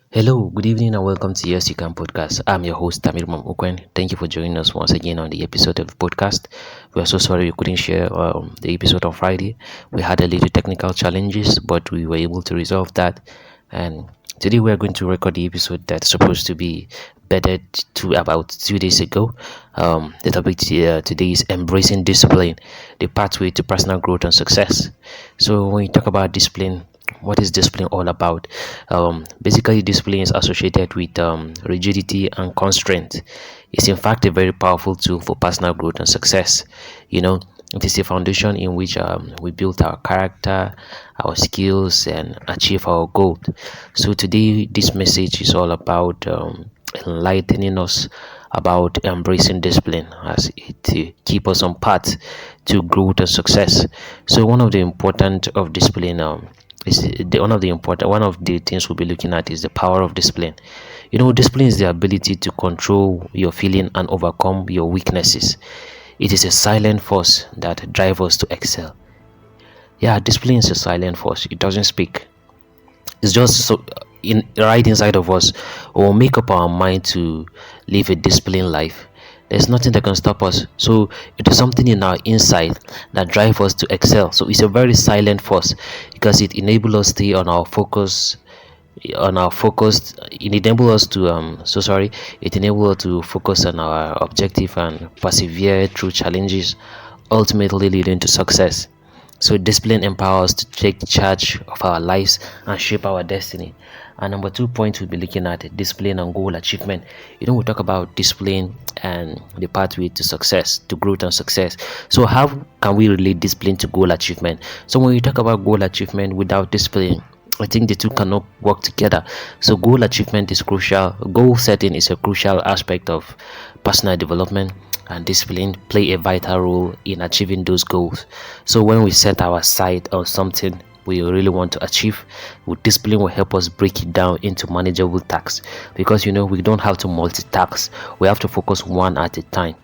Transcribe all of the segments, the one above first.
Hello, good evening, and welcome to Yes You Can podcast. I'm your host, Tamir Mamukwen. Thank you for joining us once again on the episode of the podcast. We are so sorry we couldn't share the episode on Friday. We had a little technical challenges, but we were able to resolve that. And today we are going to record the episode that's supposed to be bedded to about 2 days ago. The topic today is embracing discipline, the pathway to personal growth and success. So when you talk about discipline, what is discipline all about? Basically, discipline is associated with rigidity and constraint. It's in fact a very powerful tool for personal growth and success. You know, it is a foundation in which we build our character, our skills, and achieve our goals. So today, this message is all about enlightening us about embracing discipline as it keep us on path to growth and success. So one of the important of discipline is one of the things we'll be looking at is the power of discipline. Discipline is the ability to control your feeling and overcome your weaknesses. It is a silent force that drives us to excel. Yeah, discipline is a silent force. It doesn't speak. It's just right inside of us. We'll make up our mind to live a disciplined life. There's nothing that can stop us. So it is something in our inside that drives us to excel. So it's a very silent force because it enables us to stay on our focus. It enables us to it enables us to focus on our objective and persevere through challenges, ultimately leading to success. So discipline empowers us to take charge of our lives and shape our destiny. And number 2 point we'll be looking at discipline and goal achievement. We talk about discipline and the pathway to success, to growth and success. So how can we relate discipline to goal achievement? So when we talk about goal achievement without discipline, I think the two cannot work together. So goal achievement is crucial. Goal setting is a crucial aspect of personal development, and discipline play a vital role in achieving those goals. So when we set our sight on something we really want to achieve, with discipline will help us break it down into manageable tasks, because we don't have to multitask. We have to focus one at a time.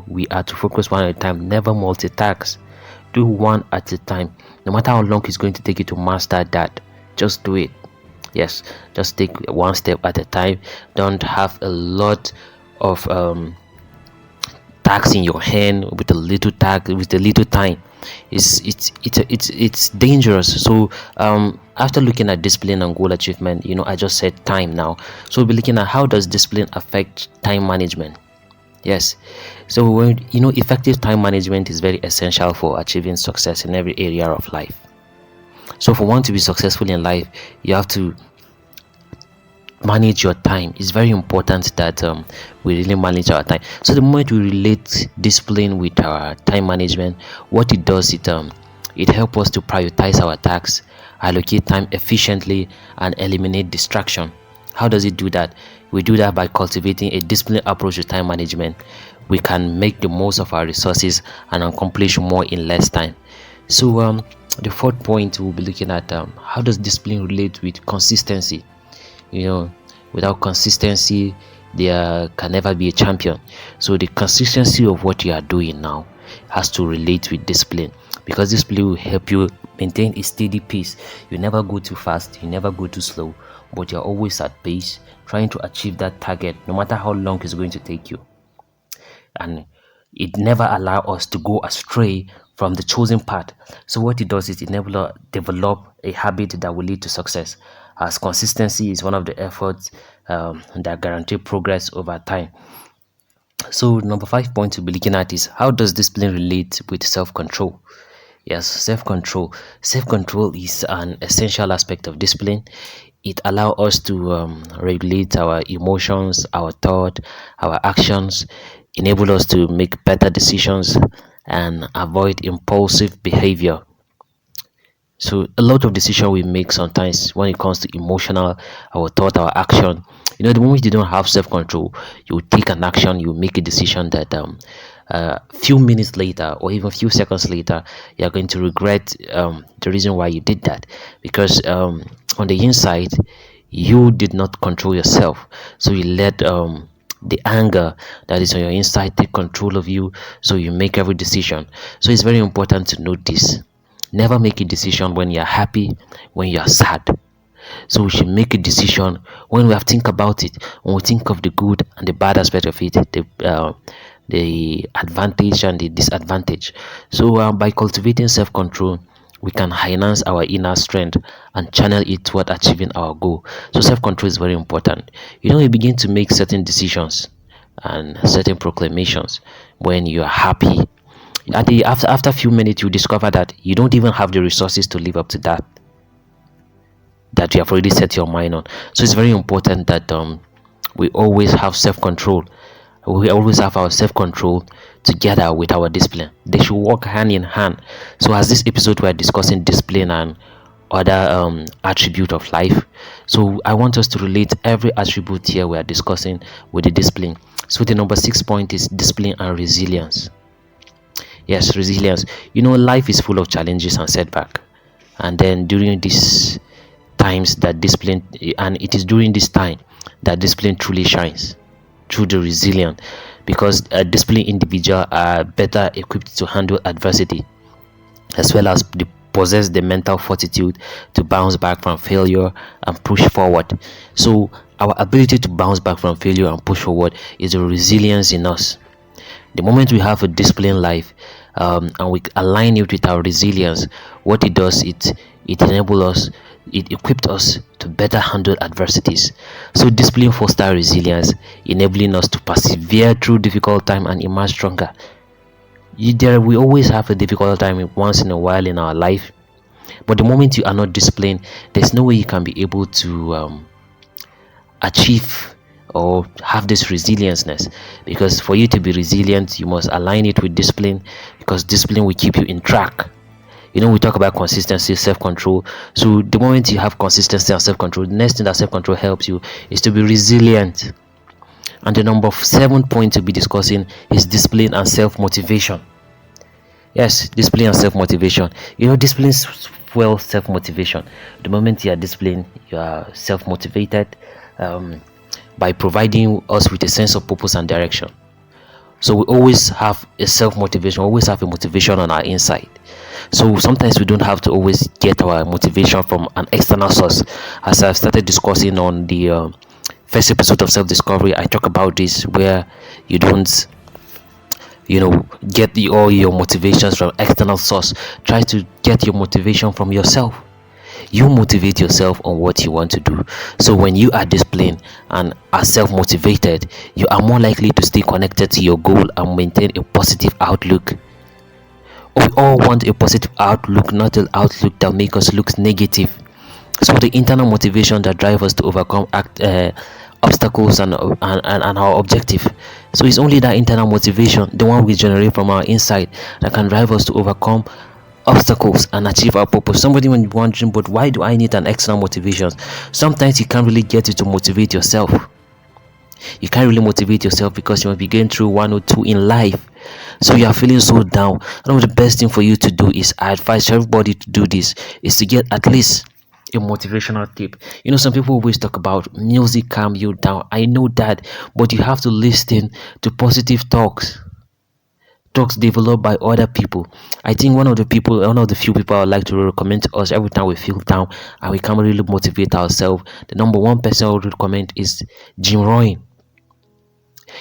We are to focus one at a time, never multitask. Do one at a time, no matter how long it's going to take you to master that. Just do it. Yes, just take one step at a time. Don't have a lot of tax in your hand with a little time. It's dangerous. So after looking at discipline and goal achievement, I just said time now. So we'll be looking at how does discipline affect time management. Yes, so when effective time management is very essential for achieving success in every area of life. So for one to be successful in life, you have to manage your time. It's very important that we really manage our time. So the moment we relate discipline with our time management, what it does, it helps us to prioritize our tasks, allocate time efficiently, and eliminate distraction. How does it do that? We do that by cultivating a disciplined approach to time management. We can make the most of our resources and accomplish more in less time. So the fourth point we'll be looking at, how does discipline relate with consistency. Without consistency, there can never be a champion. So the consistency of what you are doing now has to relate with discipline, because discipline will help you maintain a steady pace. You never go too fast, you never go too slow, but you're always at pace, trying to achieve that target, no matter how long it's going to take you. And it never allows us to go astray from the chosen path. So what it does is it enables develop a habit that will lead to success, as consistency is one of the efforts that guarantee progress over time. So number 5 point to be looking at is how does discipline relate with self-control. Yes, self-control. Self-control is an essential aspect of discipline. It allows us to regulate our emotions, our thought, our actions, enable us to make better decisions and avoid impulsive behavior. So a lot of decision we make sometimes when it comes to emotional, our thought, our action. The moment you don't have self-control, you take an action, you make a decision that few minutes later or even few seconds later, you're going to regret the reason why you did that, because on the inside you did not control yourself. So you let the anger that is on your inside take control of you, so you make every decision. So it's very important to note this. Never make a decision when you're happy, when you're sad. So we should make a decision when we have think about it, when we think of the good and the bad aspect of it, the advantage and the disadvantage. So by cultivating self-control, we can enhance our inner strength and channel it toward achieving our goal. So self-control is very important. You begin to make certain decisions and certain proclamations when you are happy. After a few minutes, you discover that you don't even have the resources to live up to that you have already set your mind on. So it's very important that we always have self-control. We always have our self-control together with our discipline. They should work hand in hand. So as this episode, we are discussing discipline and other attribute of life. So I want us to relate every attribute here we are discussing with the discipline. So the number 6 point is discipline and resilience. Yes, resilience. Life is full of challenges and setback, and then during these times that discipline, and it is during this time that discipline truly shines through the resilient, because a disciplined individual are better equipped to handle adversity, as well as possess the mental fortitude to bounce back from failure and push forward. So our ability to bounce back from failure and push forward is a resilience in us. The moment we have a disciplined life, and we align it with our resilience, what it does, it enables us, it equipped us to better handle adversities. So discipline fosters resilience, enabling us to persevere through difficult time and emerge stronger. We always have a difficult time once in a while in our life, but the moment you are not disciplined, there's no way you can be able to achieve or have this resilienceness. Because for you to be resilient, you must align it with discipline, because discipline will keep you in track. We talk about consistency, self-control. So the moment you have consistency and self-control, the next thing that self-control helps you is to be resilient. And the number 7 point to be discussing is discipline and self-motivation. Yes, discipline and self-motivation. Discipline fuels self-motivation. The moment you are disciplined, you are self-motivated, by providing us with a sense of purpose and direction. So we always have a self-motivation, always have a motivation on our inside. So sometimes we don't have to always get our motivation from an external source. As I've started discussing on the first episode of self-discovery, I talk about this, where you don't get all your motivations from external source. Try to get your motivation from yourself. You motivate yourself on what you want to do. So when you are disciplined and are self-motivated, you are more likely to stay connected to your goal and maintain a positive outlook. We all want a positive outlook, not an outlook that makes us look negative. So the internal motivation that drives us to overcome obstacles and our objective. So it's only that internal motivation, the one we generate from our inside, that can drive us to overcome obstacles and achieve our purpose. Somebody when you're wondering, but why do I need an external motivation? Sometimes you can't really get it to motivate yourself. You can't really motivate yourself because you might be going through 1 or 2 in life, so you are feeling so down. One of the best thing for you to do is, I advise everybody to do this, is to get at least a motivational tip. Some people always talk about music calm you down. I know that, but you have to listen to positive talks developed by other people. I think one of the few people I would like to recommend to us every time we feel down and we can't really motivate ourselves. The number 1 person I would recommend is Jim Rohn.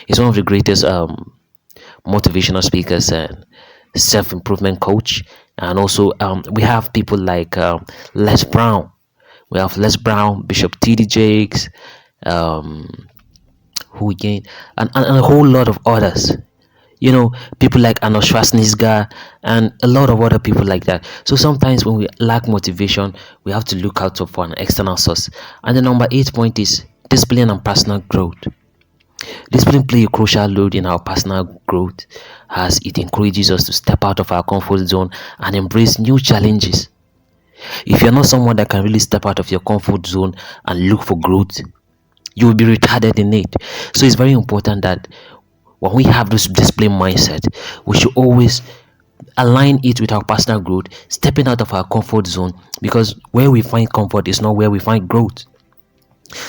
He's one of the greatest motivational speakers and self-improvement coach. And also we have people like Les Brown. We have Les Brown, Bishop T.D. Jakes, who again, and a whole lot of others. People like Arnold Schwarzenegger and a lot of other people like that. So sometimes when we lack motivation, we have to look out for an external source. And the number 8 point is discipline and personal growth. Discipline plays a crucial role in our personal growth, as it encourages us to step out of our comfort zone and embrace new challenges. If you're not someone that can really step out of your comfort zone and look for growth, you will be retarded in it. So it's very important that when we have this discipline mindset, we should always align it with our personal growth, stepping out of our comfort zone, because where we find comfort is not where we find growth.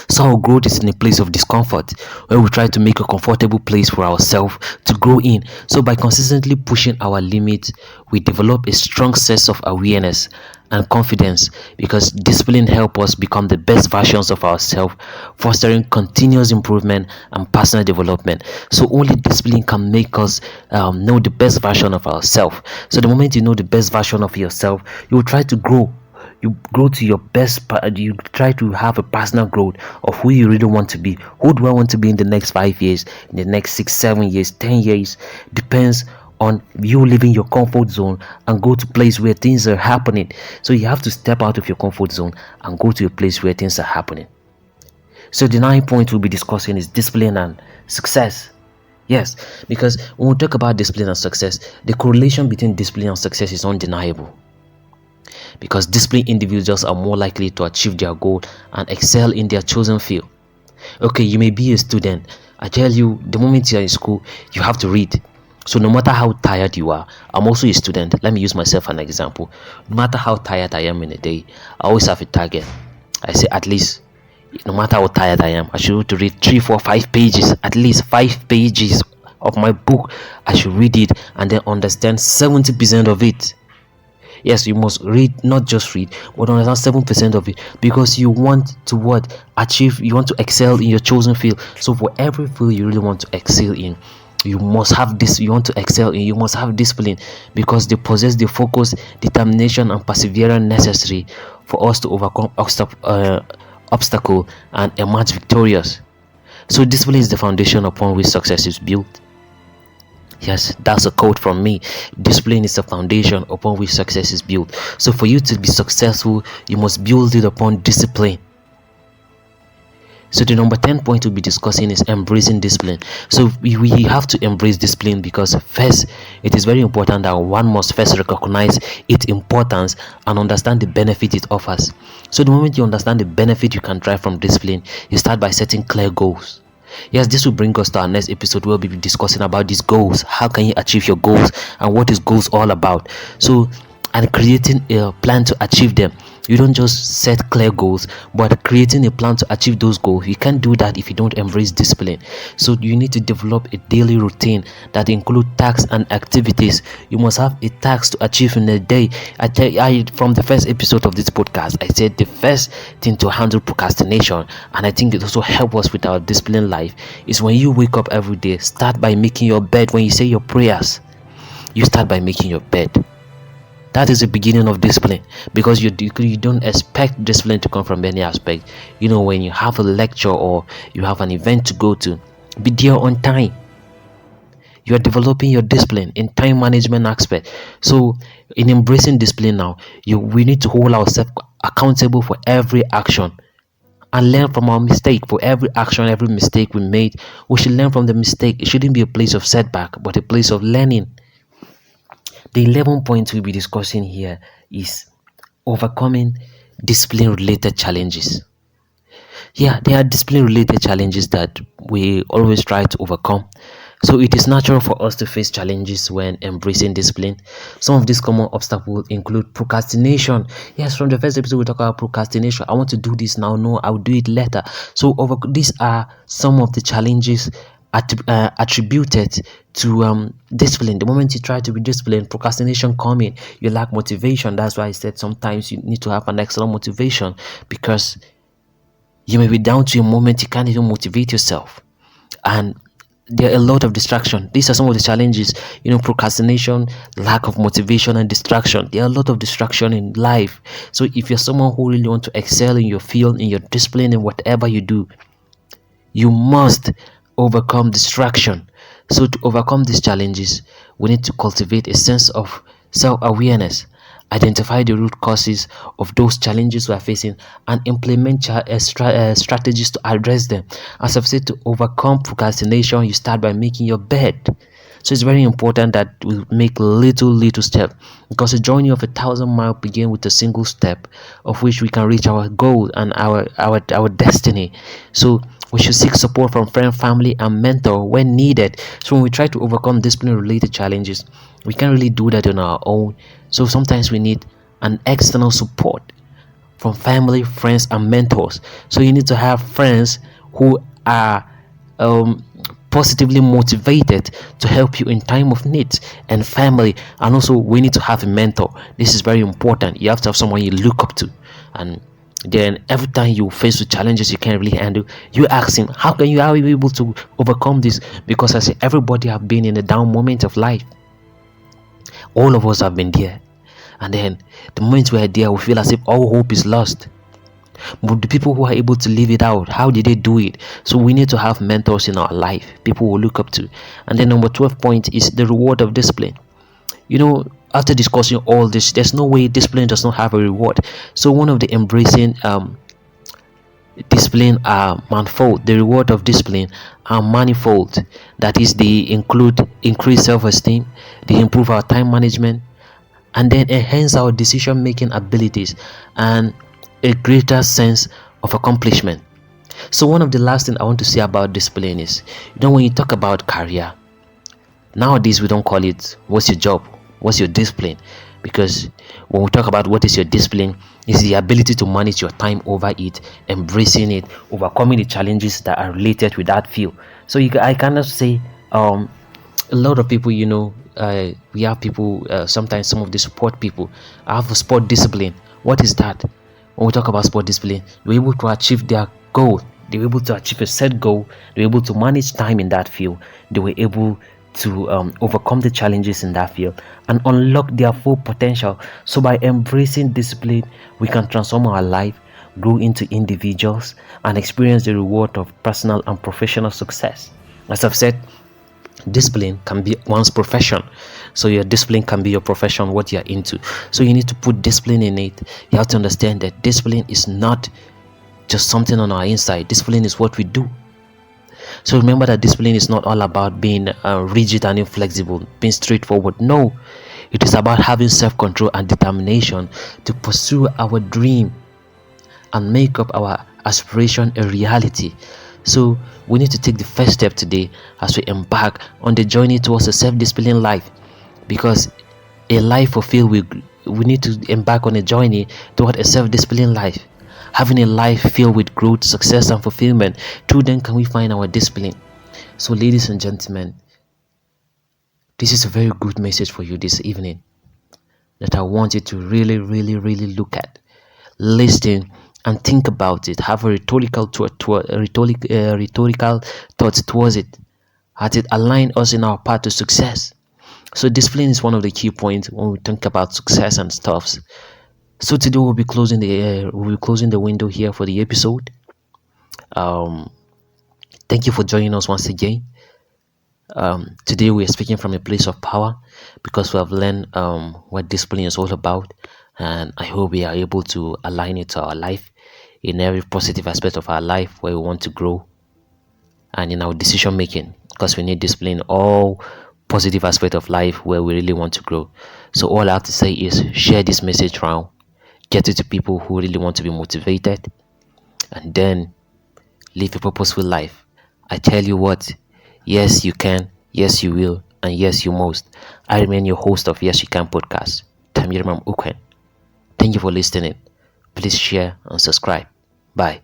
So our growth is in a place of discomfort, where we try to make a comfortable place for ourselves to grow in. So by consistently pushing our limits, we develop a strong sense of awareness and confidence, because discipline helps us become the best versions of ourselves, fostering continuous improvement and personal development. So only discipline can make us know the best version of ourselves. So the moment you know the best version of yourself, you will try to grow. You grow to your best. You try to have a personal growth of who you really want to be. Who do I want to be in the next 5 years, in the next 6 7 years, 10 years? Depends on you leaving your comfort zone and go to place where things are happening. So you have to step out of your comfort zone and go to a place where things are happening. So the 9 point we'll be discussing is discipline and success. Yes, because when we talk about discipline and success, the correlation between discipline and success is undeniable, because disciplined individuals are more likely to achieve their goal and excel in their chosen field. Okay, you may be a student. I tell you, the moment you're in school, you have to read. So no matter how tired you are, I'm also a student. Let me use myself as an example. No matter how tired I am in a day, I always have a target. I say at least, no matter how tired I am, I should to read 3 4 5 pages, at least 5 pages of my book. I should read it and then understand 70% of it. Yes, you must read, not just read, but understand 7% of it, because you want to what? Achieve, you want to excel in your chosen field. So for every field you really want to excel in, you must have this, you want to excel in, you must have discipline, because they possess the focus, determination and perseverance necessary for us to overcome obstacle and emerge victorious. So discipline is the foundation upon which success is built. Yes, that's a quote from me. Discipline is the foundation upon which success is built. So for you to be successful, you must build it upon discipline. So the number 10 point we'll be discussing is embracing discipline. So we have to embrace discipline, because first, it is very important that one must first recognize its importance and understand the benefit it offers. So the moment you understand the benefit you can derive from discipline, you start by setting clear goals. Yes, this will bring us to our next episode, where we'll be discussing about these goals. How can you achieve your goals, and what is goals all about? So, and creating a plan to achieve them. You don't just set clear goals, but creating a plan to achieve those goals. You can't do that if you don't embrace discipline. So you need to develop a daily routine that include tasks and activities. You must have a task to achieve in a day. From the first episode of this podcast, I said the first thing to handle procrastination, and I think it also helps us with our disciplined life, is when you wake up every day, start by making your bed. When you say your prayers, you start by making your bed. That is the beginning of discipline, because you don't expect discipline to come from any aspect. You know, when you have a lecture or you have an event to go to, be there on time. You are developing your discipline in time management aspect. So in embracing discipline now, we need to hold ourselves accountable for every action and learn from our mistake. For every action, every mistake we made, we should learn from the mistake. It shouldn't be a place of setback, but a place of learning. The 11 points we'll be discussing here is overcoming discipline related challenges. Yeah, there are discipline related challenges that we always try to overcome. So it is natural for us to face challenges when embracing discipline. Some of these common obstacles include procrastination. Yes, from the first episode we talk about procrastination. I want to do this now. No, I'll do it later. So these are some of the challenges attributed to discipline. The moment you try to be disciplined, procrastination coming, you lack motivation. That's why I said sometimes you need to have an excellent motivation, because you may be down to a moment you can't even motivate yourself, and there are a lot of distraction. These are some of the challenges, procrastination, lack of motivation, and distraction. There are a lot of distraction in life. So if you're someone who really want to excel in your field, in your discipline, in whatever you do, you must overcome distraction. So to overcome these challenges, we need to cultivate a sense of self-awareness, identify the root causes of those challenges we are facing, and implement strategies to address them. As I've said, to overcome procrastination, you start by making your bed. So it's very important that we make little step, because the journey of 1,000 miles begins with a single step, of which we can reach our goal and our destiny. So we should seek support from friend, family, and mentor when needed. So when we try to overcome discipline-related challenges, we can't really do that on our own. So sometimes we need an external support from family, friends, and mentors. So you need to have friends who are positively motivated to help you in time of need, and family. And also we need to have a mentor. This is very important. You have to have someone you look up to, and then every time you face with challenges you can't really handle, you ask him, how are you able to overcome this? Because I say everybody have been in a down moment of life. All of us have been there, and then the moment we are there we feel as if all hope is lost. But the people who are able to live it out, how did they do it? So we need to have mentors in our life, people we look up to. And then number 12 point is the reward of discipline. After discussing all this, there's no way discipline does not have a reward. So one of the embracing discipline are manifold. The reward of discipline are manifold. That is, they include increased self-esteem, they improve our time management, and then enhance our decision making abilities and a greater sense of accomplishment. So one of the last thing I want to say about discipline is, when you talk about career nowadays, we don't call it what's your job, what's your discipline, because when we talk about what is your discipline, is the ability to manage your time over it, embracing it, overcoming the challenges that are related with that field. So I cannot say a lot of people, we have people, sometimes some of the support people have a sport discipline. What is that? When we talk about sport discipline, they're able to achieve their goal, they were able to achieve a set goal, they were able to manage time in that field, they were able to overcome the challenges in that field and unlock their full potential. So by embracing discipline, we can transform our life, grow into individuals, and experience the reward of personal and professional success. As I've said, discipline can be one's profession. So your discipline can be your profession, what you're into. So you need to put discipline in it. You have to understand that discipline is not just something on our inside. Discipline is what we do. So remember that discipline is not all about being rigid and inflexible, being straightforward. No, it is about having self-control and determination to pursue our dream and make up our aspiration a reality. So we need to take the first step today as we embark on the journey towards a self-disciplined life, because a life fulfilled we need to embark on a journey toward a self-disciplined life, having a life filled with growth, success, and fulfillment. Through then can we find our discipline. So ladies and gentlemen, this is a very good message for you this evening that I want you to really look at, listen, and think about it. Have a rhetorical thought towards it, as it align us in our path to success. So discipline is one of the key points when we think about success and stuffs. So today we'll be closing the window here for the episode. Thank you for joining us once again. Today we are speaking from a place of power, because we have learned what discipline is all about, and I hope we are able to align it to our life in every positive aspect of our life where we want to grow, and in our decision making, because we need discipline in all positive aspect of life where we really want to grow. So all I have to say is share this message around, get it to people who really want to be motivated, and then live a purposeful life. I tell you what, yes you can, yes you will, and yes you must. I remain your host of Yes You Can podcast, Tamir Mam Ukwen. Thank you for listening. Please share and subscribe. Bye.